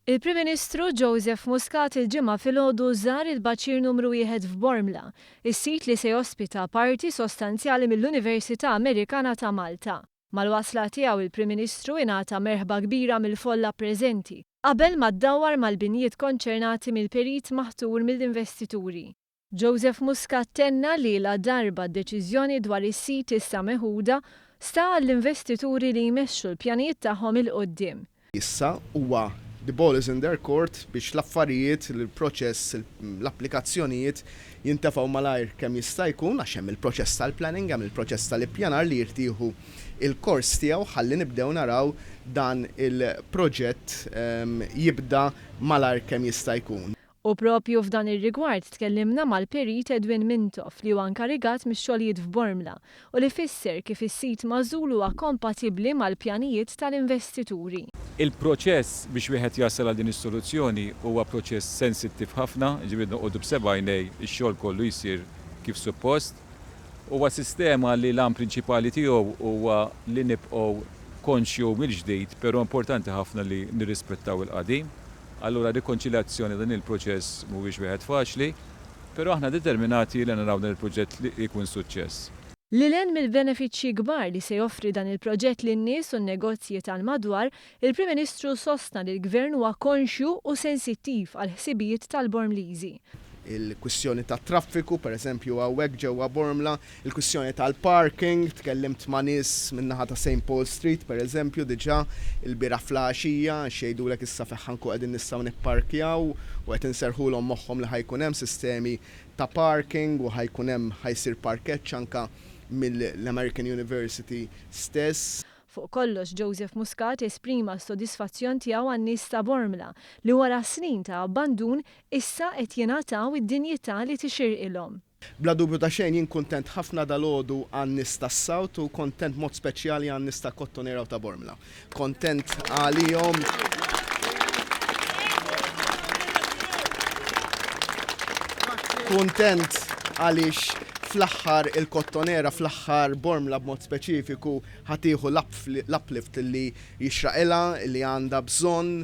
Il-Prim Ministru Joseph Muscat il-ġimgħa filgħodu żar il-baċir numru 1 f'Bormla, is-sit li se jospita parti sostanzjali mill-Università Amerikana ta' Malta. Mal-wasla tiegħu il-Prim Ministru ingħata merħba kbira mill-folla preżenti, qabel ma ddawwar mal-binijiet konċernati mill-perit maħtur mill-investituri. Joseph Muscat tenna li la darba d-deċiżjoni dwar is-sit issa meħuda sta għall-investituri li jmexxu l-pjanijiet tagħhom il-qudiem. Issa huwa the ball is in their court biex l-affarijiet, il-proċess, l-applikazzjonijiet jintefgħu malajr kemm jista' jkun għax hemm il-proċess tal-planning, hemm il-proċess tal-ippjanar li jirtieħu il-kors tiegħu ħalli nibdew naraw dan il-proġett jibda malajr kemm jista' jkun. U propju f'dan ir-rigward tkellimna mal-perit Edwin Mintoff li huwa nkarigat mix-xogħlijiet f'Bormla u li fisser kif is-sit magħżul huwa kompatibbli mal-pjanijiet tal-investituri. Il-proċess biex wieħed jasal għal din is-soluzzjoni huwa proċess sensittiv ħafna, ġifieri noqogħdu b'sebgħinej ix-xogħol kollu jsir kif suppost. Huwa sistema li l-għan prinċipali tiegħu huwa li nibqgħu konxju mill-ġdid, però importanti ħafna li nirrispettaw il-qadim. Allura rikonċiljazzjoni dan il-proċess mhuwiex wieħed faċli, però aħna determinati li naraw dan il-proġett li jkun suċċess. Lilien mill-benefiċċji kbar li se joffri dan il-proġett lin-nies u n-negozji tal-madwar, il-Prim Ministru sostna li l-Gvern huwa konxju u sensittiv għal ħsibijiet tal-Bormliżi. Il-kwistjoni ta' traffiku, pereżempju hawnhekk ġewwa Bormla, il-kwistjoni tal-parking, tkellimt ma' nies min-naħa ta' St. Paul Street pereżempju diġà il-bira flaxija xejdulek issa feħħanku qegħdin nistgħu nipparkjaw u qed inserħulhom moħħhom li ħajkun hemm sistemi ta' parking u ħajsir parkeġġ anke mill-American University stess. Fuq kollox Joseph Muscat esprima s-sodisfazzjon tiegħu għan-nies ta' Bormla li wara snin ta' abbandun issa qed jingħataw id-dinjità li tixirqilhom. Bla dubju ta' xejn jien kuntent ħafna dalodu għan-nies tas-Sawt u kontent mod speċjali għan-nies ta' Kottonera u ta' Bormla. Kontent għalihom. Kuntent għaliex fl-aħħar il-Kottonera fl-aħħar Bormla b'mod speċifiku ħatiħu l-uplift li jixraqilha li għandha bżonn.